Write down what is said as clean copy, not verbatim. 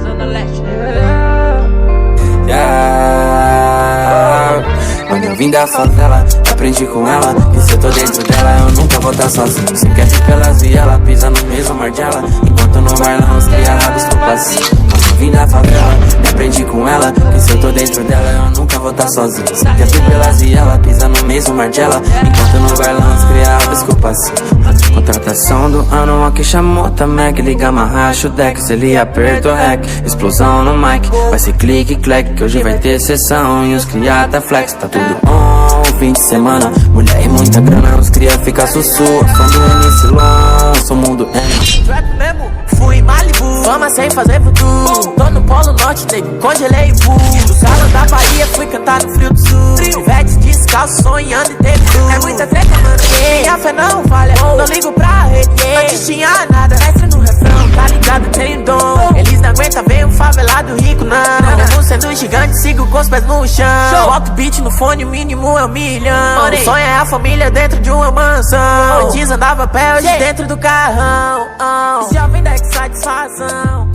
Zona Leste. Quando eu vim da favela, aprendi com ela que se eu tô dentro dela, eu nunca vou estar sozinho. Se quer ir pelas vielas, ela pisa no mesmo martela, enquanto no bailão os criados pro passinho. Quando eu vim da favela, aprendi com ela que se eu tô dentro dela, eu nunca vou estar sozinho. Se quer ir pelas vielas, ela pisa no mesmo martela, enquanto no bailão os criados pro passinho. Contratação do ano, a que chamou também, que liga, amarracha o deck, se ele aperta o rec, explosão no mic, vai ser clique, clack, que hoje vai ter sessão e os criados flex, tá tudo on, fim de semana, mulher e muita grana, os cria fica sussurro, som do MC Long, sou mundo Trap mesmo, fui em Malibu, fama sem fazer futuro, tô no Polo Norte, nego, congelei o pool, do salão da Bahia, fui cantar no frio do sul, Vete descalço, sonhando em ter tudo, é muita treta, mano, minha fé não falha, não ligo pra rede, antes tinha nada, mestre no refrão, tá ligado, tenho dom, eles não aguentam ver um favelado rico, não, mesmo sendo gigante, sigo com os pés no chão, boto beat no fone, o mínimo é 1 milhão, o sonho é a família dentro de uma mansão, antes andava a pé, hoje dentro do carrão, esse jovem da satisfação.